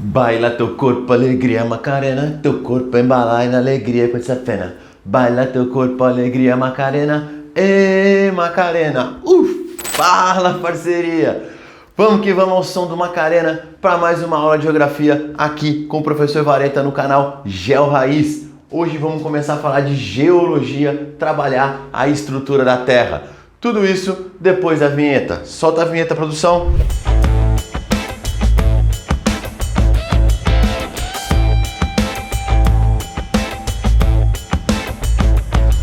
Baila teu corpo, alegria, Macarena. Teu corpo embala na alegria com essa pena. Baila teu corpo, alegria, Macarena. Ê, Macarena. Fala, parceria. Vamos que vamos ao som do Macarena para mais uma aula de geografia aqui com o professor Vareta no canal Geo Raiz. Hoje vamos começar a falar de geologia, trabalhar a estrutura da Terra. Tudo isso depois da vinheta. Solta a vinheta, produção.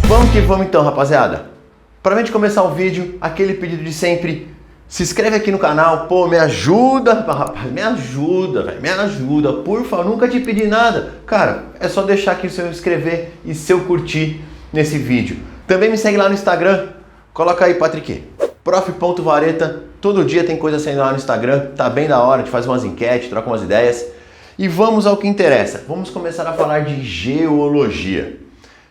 Vamos que vamos então, rapaziada. Para gente começar o vídeo, aquele pedido de sempre. Se inscreve aqui no canal, pô, me ajuda, rapaz, me ajuda, velho, me ajuda, por favor, nunca te pedi nada. Cara, é só deixar aqui o seu inscrever e seu curtir nesse vídeo. Também me segue lá no Instagram, coloca aí, Patrick, prof.vareta, todo dia tem coisa saindo lá no Instagram, tá bem da hora de fazer umas enquetes, trocar umas ideias. E vamos ao que interessa, vamos começar a falar de geologia.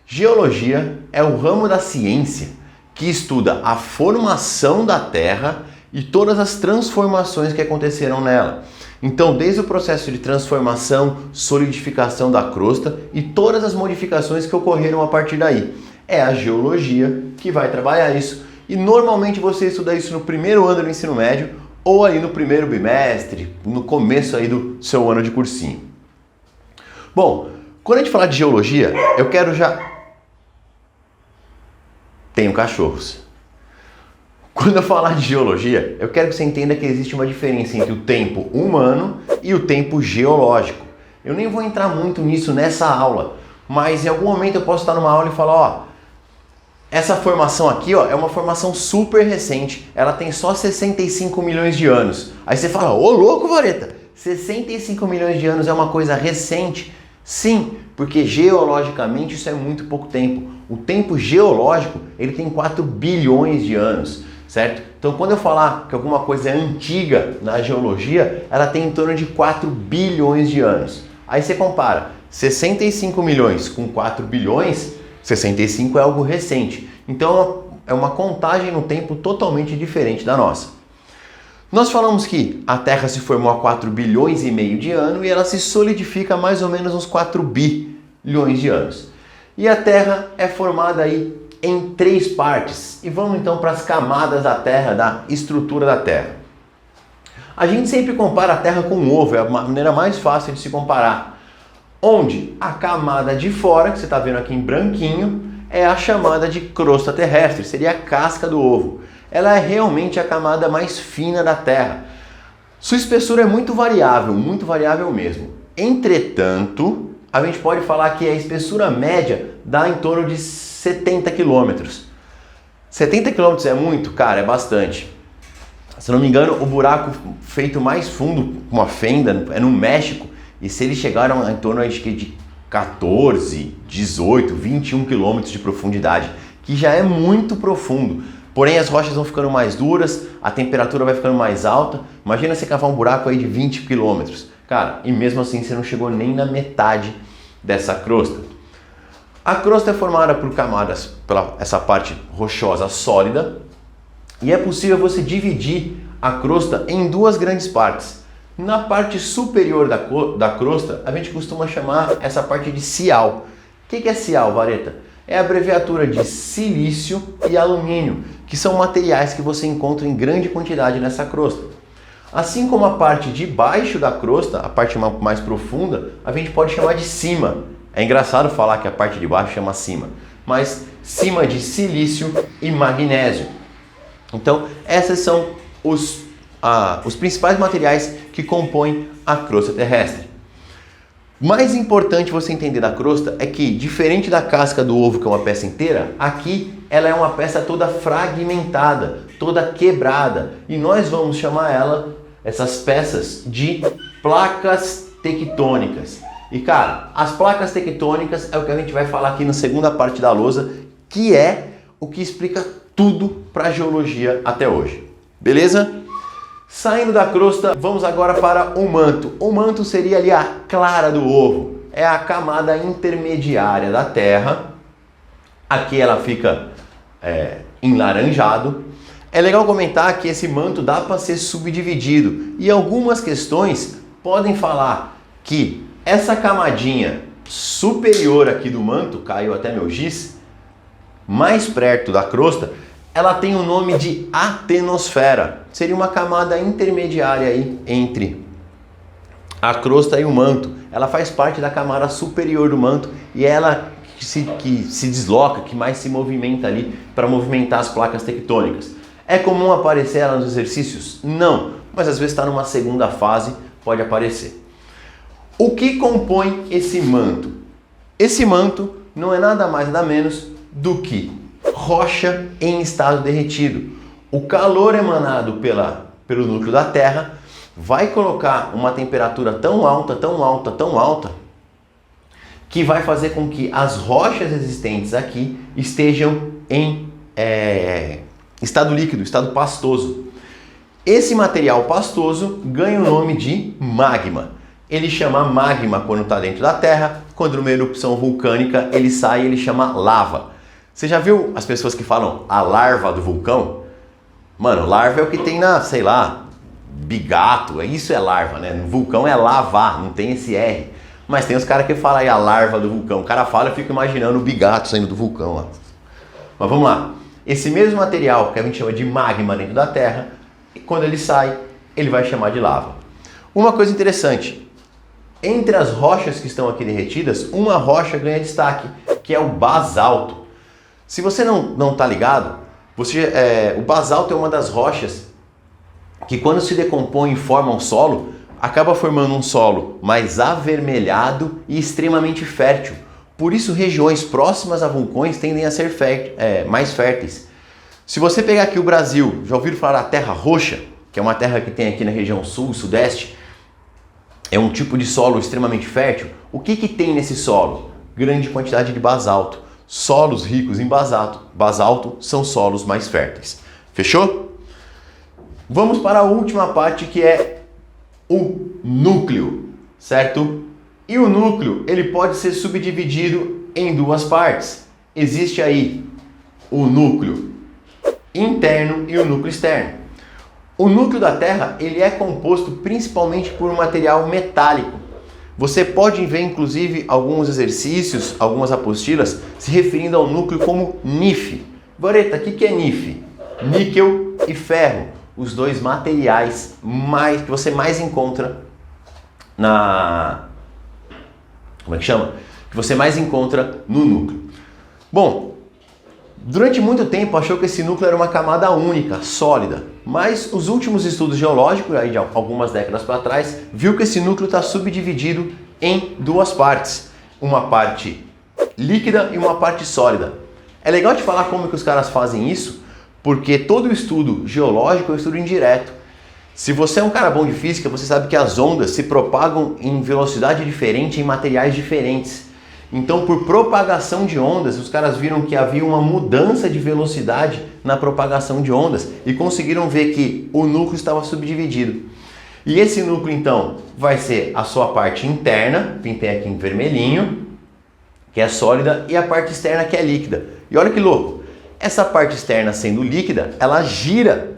Geologia é o ramo da ciência que estuda a formação da Terra e todas as transformações que aconteceram nela. Então, desde o processo de transformação, solidificação da crosta e todas as modificações que ocorreram a partir daí. É a geologia que vai trabalhar isso e normalmente você estuda isso no primeiro ano do ensino médio ou aí no primeiro bimestre, no começo aí do seu ano de cursinho. Bom, quando a gente falar de geologia, eu quero já... Tenho cachorros. Quando eu falar de geologia, eu quero que você entenda que existe uma diferença entre o tempo humano e o tempo geológico. Eu nem vou entrar muito nisso nessa aula, mas em algum momento eu posso estar numa aula e falar, ó, essa formação aqui, ó, é uma formação super recente, ela tem só 65 milhões de anos. Aí você fala, ô louco, Vareta, 65 milhões de anos é uma coisa recente? Sim, porque geologicamente isso é muito pouco tempo. O tempo geológico, ele tem 4 bilhões de anos, certo? Então, quando eu falar que alguma coisa é antiga na geologia, ela tem em torno de 4 bilhões de anos. Aí você compara 65 milhões com 4 bilhões, 65 é algo recente. Então, é uma contagem no tempo totalmente diferente da nossa. Nós falamos que a Terra se formou há 4 bilhões e meio de anos e ela se solidifica mais ou menos uns 4 bilhões de anos. E a Terra é formada aí em 3 partes. E vamos então para as camadas da Terra, da estrutura da Terra. A gente sempre compara a Terra com um ovo, é a maneira mais fácil de se comparar. Onde a camada de fora, que você está vendo aqui em branquinho, é a chamada de crosta terrestre, seria a casca do ovo. Ela é realmente a camada mais fina da Terra. Sua espessura é muito variável mesmo. Entretanto, a gente pode falar que a espessura média dá em torno de 70 quilômetros. 70 quilômetros é muito? Cara, é bastante. Se não me engano, o buraco feito mais fundo, com uma fenda, é no México. E se eles chegaram em torno de 14, 18, 21 quilômetros de profundidade, que já é muito profundo. Porém, as rochas vão ficando mais duras, a temperatura vai ficando mais alta. Imagina você cavar um buraco aí de 20 quilômetros. Cara, e mesmo assim você não chegou nem na metade dessa crosta. A crosta é formada por camadas, pela essa parte rochosa sólida, e é possível você dividir a crosta em 2 grandes partes. Na parte superior da crosta, a gente costuma chamar essa parte de cial. O que é cial, Vareta? É a abreviatura de silício e alumínio, que são materiais que você encontra em grande quantidade nessa crosta. Assim como a parte de baixo da crosta, a parte mais profunda, a gente pode chamar de cima. É engraçado falar que a parte de baixo chama cima, mas cima de silício e magnésio. Então, esses são os principais materiais que compõem a crosta terrestre. Mais importante você entender da crosta é que, diferente da casca do ovo, que é uma peça inteira, aqui ela é uma peça toda fragmentada, toda quebrada. E nós vamos chamar essas peças de placas tectônicas. E cara, as placas tectônicas é o que a gente vai falar aqui na segunda parte da lousa, que é o que explica tudo para a geologia até hoje. Beleza? Saindo da crosta, vamos agora para o manto. O manto seria ali a clara do ovo. É a camada intermediária da Terra. Aqui ela fica em laranjado. É legal comentar que esse manto dá para ser subdividido. E algumas questões podem falar que essa camadinha superior aqui do manto, caiu até meu giz, mais perto da crosta, ela tem o nome de atenosfera. Seria uma camada intermediária aí entre a crosta e o manto. Ela faz parte da camada superior do manto e é ela que se desloca, que mais se movimenta ali para movimentar as placas tectônicas. É comum aparecer ela nos exercícios? Não, mas às vezes está numa segunda fase, pode aparecer. O que compõe esse manto? Esse manto não é nada mais nada menos do que rocha em estado derretido. O calor emanado pelo núcleo da Terra vai colocar uma temperatura tão alta, que vai fazer com que as rochas existentes aqui estejam em estado líquido, estado pastoso. Esse material pastoso ganha o nome de magma. Ele chama magma quando está dentro da Terra, quando numa erupção vulcânica ele sai, ele chama lava. Você já viu as pessoas que falam a larva do vulcão? Mano, larva é o que tem na, sei lá, bigato, isso é larva, né? No vulcão é lava, não tem esse R. Mas tem os caras que falam aí a larva do vulcão. O cara fala, eu fico imaginando o bigato saindo do vulcão lá. Mas vamos lá. Esse mesmo material que a gente chama de magma dentro da Terra, quando ele sai, ele vai chamar de lava. Uma coisa interessante. Entre as rochas que estão aqui derretidas, uma rocha ganha destaque, que é o basalto. Se você não está ligado, o basalto é uma das rochas que quando se decompõe e forma um solo, acaba formando um solo mais avermelhado e extremamente fértil. Por isso regiões próximas a vulcões tendem a ser mais férteis. Se você pegar aqui o Brasil, já ouviram falar da terra roxa, que é uma terra que tem aqui na região sul, sudeste, é um tipo de solo extremamente fértil. O que tem nesse solo? Grande quantidade de basalto. Solos ricos em basalto são solos mais férteis. Fechou? Vamos para a última parte, que é o núcleo, certo? E o núcleo, ele pode ser subdividido em duas partes. Existe aí o núcleo interno e o núcleo externo. O núcleo da Terra, ele é composto principalmente por um material metálico. Você pode ver, inclusive, alguns exercícios, algumas apostilas, se referindo ao núcleo como NiF. Goreta, o que é NiF? Níquel e ferro, os dois materiais que você mais encontra que você mais encontra no núcleo. Bom, durante muito tempo achou que esse núcleo era uma camada única, sólida, mas os últimos estudos geológicos, aí de algumas décadas para trás, viu que esse núcleo está subdividido em duas partes, uma parte líquida e uma parte sólida. É legal te falar como que os caras fazem isso, porque todo estudo geológico é um estudo indireto. Se você é um cara bom de física, você sabe que as ondas se propagam em velocidade diferente em materiais diferentes. Então, por propagação de ondas, os caras viram que havia uma mudança de velocidade na propagação de ondas e conseguiram ver que o núcleo estava subdividido. E esse núcleo, então, vai ser a sua parte interna, pintei aqui em vermelhinho, que é sólida, e a parte externa, que é líquida. E olha que louco, essa parte externa sendo líquida, ela gira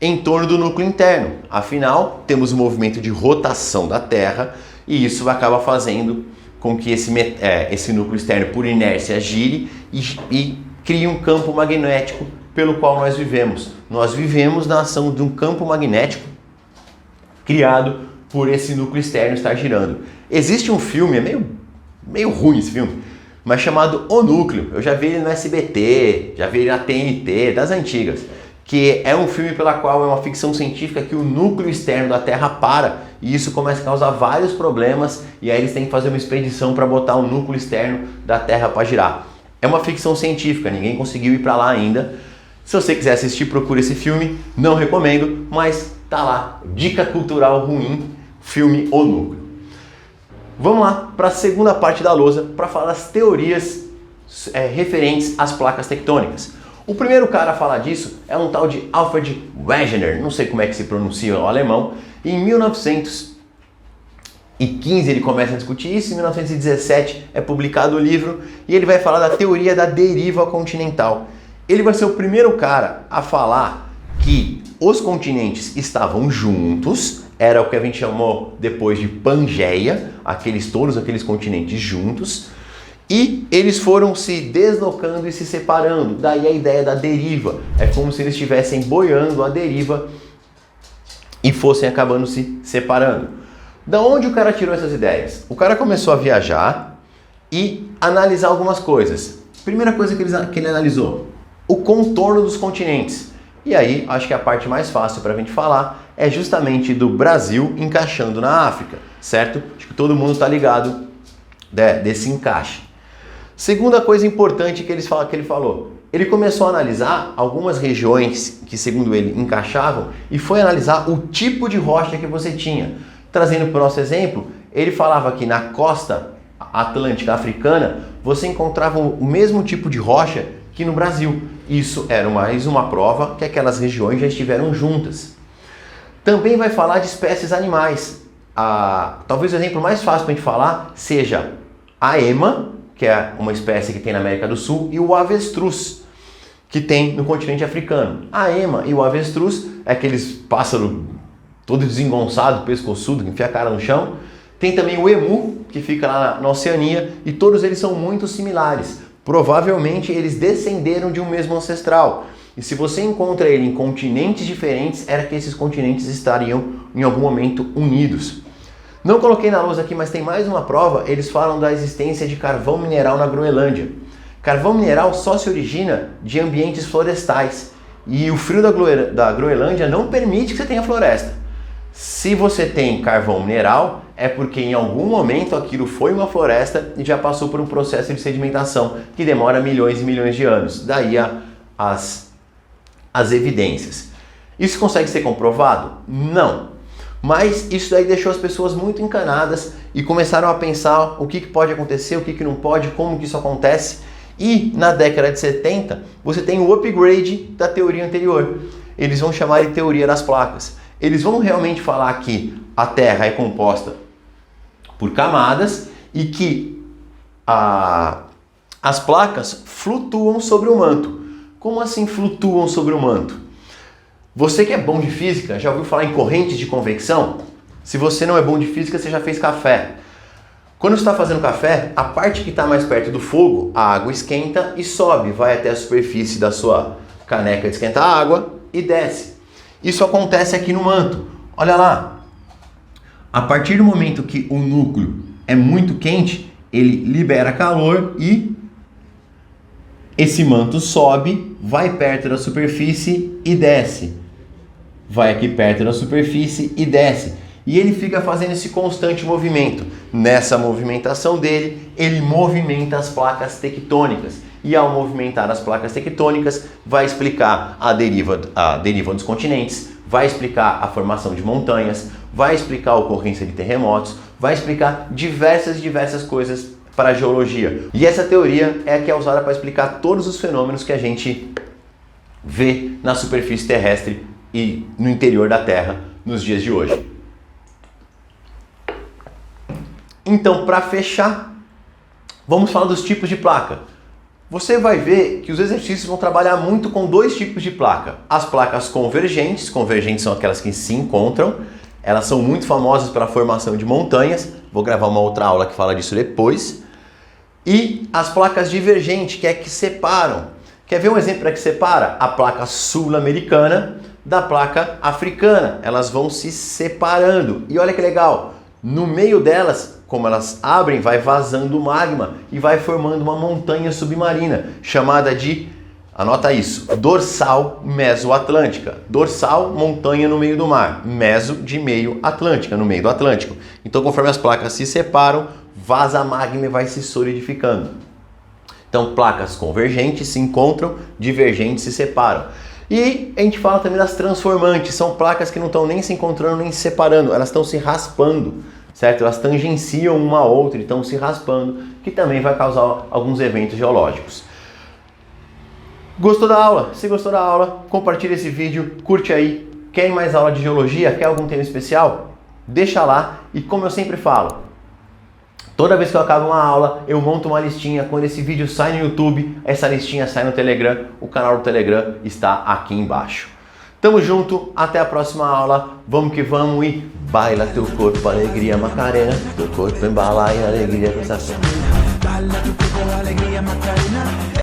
em torno do núcleo interno. Afinal, temos um movimento de rotação da Terra e isso acaba fazendo com que esse núcleo externo, por inércia, gire e crie um campo magnético pelo qual nós vivemos. Nós vivemos na ação de um campo magnético criado por esse núcleo externo estar girando. Existe um filme, é meio ruim esse filme, mas chamado O Núcleo. Eu já vi ele no SBT, já vi ele na TNT, das antigas, que é um filme pela qual é uma ficção científica que o núcleo externo da Terra para e isso começa a causar vários problemas e aí eles têm que fazer uma expedição para botar o núcleo externo da Terra para girar. É uma ficção científica, ninguém conseguiu ir para lá ainda. Se você quiser assistir, procure esse filme, não recomendo, mas tá lá, dica cultural ruim, filme O Núcleo. Vamos lá para a segunda parte da lousa para falar das teorias referentes às placas tectônicas. O primeiro cara a falar disso é um tal de Alfred Wegener, não sei como é que se pronuncia o alemão. Em 1915 ele começa a discutir isso, em 1917 é publicado o livro e ele vai falar da teoria da deriva continental. Ele vai ser o primeiro cara a falar que os continentes estavam juntos era o que a gente chamou depois de Pangeia, todos aqueles continentes juntos, e eles foram se deslocando e se separando. Daí a ideia da deriva. É como se eles estivessem boiando a deriva e fossem acabando se separando. Da onde o cara tirou essas ideias? O cara começou a viajar e analisar algumas coisas. Primeira coisa que ele analisou, o contorno dos continentes. E aí, acho que a parte mais fácil para a gente falar é justamente do Brasil encaixando na África, certo? Acho que todo mundo está ligado desse encaixe. Segunda coisa importante que ele falou, ele começou a analisar algumas regiões que, segundo ele, encaixavam e foi analisar o tipo de rocha que você tinha. Trazendo para o nosso exemplo, ele falava que na costa atlântica africana você encontrava o mesmo tipo de rocha que no Brasil. Isso era mais uma prova que aquelas regiões já estiveram juntas. Também vai falar de espécies animais. Talvez o exemplo mais fácil para a gente falar seja a ema, que é uma espécie que tem na América do Sul, e o avestruz, que tem no continente africano. A ema e o avestruz é aqueles pássaros todo desengonçado, pescoçudo, que enfia a cara no chão. Tem também o emu, que fica lá na Oceania, e todos eles são muito similares. Provavelmente eles descenderam de um mesmo ancestral. E se você encontra ele em continentes diferentes, era que esses continentes estariam em algum momento unidos. Não coloquei na lousa aqui, mas tem mais uma prova. Eles falam da existência de carvão mineral na Groenlândia. Carvão mineral só se origina de ambientes florestais. E o frio da Groenlândia não permite que você tenha floresta. Se você tem carvão mineral, é porque em algum momento aquilo foi uma floresta e já passou por um processo de sedimentação que demora milhões e milhões de anos. Daí as evidências. Isso consegue ser comprovado? Não. Mas isso daí deixou as pessoas muito encanadas e começaram a pensar o que pode acontecer, o que não pode, como que isso acontece. E na década de 70, você tem o upgrade da teoria anterior. Eles vão chamar de teoria das placas. Eles vão realmente falar que a Terra é composta por camadas e que as placas flutuam sobre o manto. Como assim flutuam sobre o manto? Você que é bom de física, já ouviu falar em correntes de convecção? Se você não é bom de física, você já fez café. Quando você está fazendo café, a parte que está mais perto do fogo, a água esquenta e sobe, vai até a superfície da sua caneca de esquentar água e desce. Isso acontece aqui no manto. Olha lá. A partir do momento que o núcleo é muito quente, ele libera calor e esse manto sobe, vai perto da superfície e desce. Vai aqui perto da superfície e desce. E ele fica fazendo esse constante movimento. Nessa movimentação dele, ele movimenta as placas tectônicas. E ao movimentar as placas tectônicas, vai explicar a deriva dos continentes, vai explicar a formação de montanhas, vai explicar a ocorrência de terremotos, vai explicar diversas coisas para a geologia. E essa teoria é a que é usada para explicar todos os fenômenos que a gente vê na superfície terrestre e no interior da Terra nos dias de hoje. Então, para fechar, vamos falar dos tipos de placa. Você vai ver que os exercícios vão trabalhar muito com dois tipos de placa. As placas convergentes são aquelas que se encontram. Elas são muito famosas pela formação de montanhas. Vou gravar uma outra aula que fala disso depois. E as placas divergentes, que é que separam. Quer ver um exemplo para que separa? A placa sul-americana da placa africana. Elas vão se separando. E olha que legal, no meio delas, como elas abrem, vai vazando magma e vai formando uma montanha submarina, chamada de, anota isso, dorsal mesoatlântica. Dorsal, montanha no meio do mar. Meso, de meio, atlântica, no meio do Atlântico. Então, conforme as placas se separam, vaza magma e vai se solidificando. Então, placas convergentes se encontram, divergentes se separam. E a gente fala também das transformantes, são placas que não estão nem se encontrando nem se separando, elas estão se raspando, certo? Elas tangenciam uma a outra e estão se raspando, que também vai causar alguns eventos geológicos. Gostou da aula? Se gostou da aula, compartilha esse vídeo, curte aí. Quer mais aula de geologia? Quer algum tema especial? Deixa lá e como eu sempre falo, toda vez que eu acabo uma aula, eu monto uma listinha. Quando esse vídeo sai no YouTube, essa listinha sai no Telegram. O canal do Telegram está aqui embaixo. Tamo junto, até a próxima aula. Vamos que vamos e baila teu corpo, alegria Macarena. Teu corpo embala e alegria sensação. Baila tu cuerpo, alegría Macarena.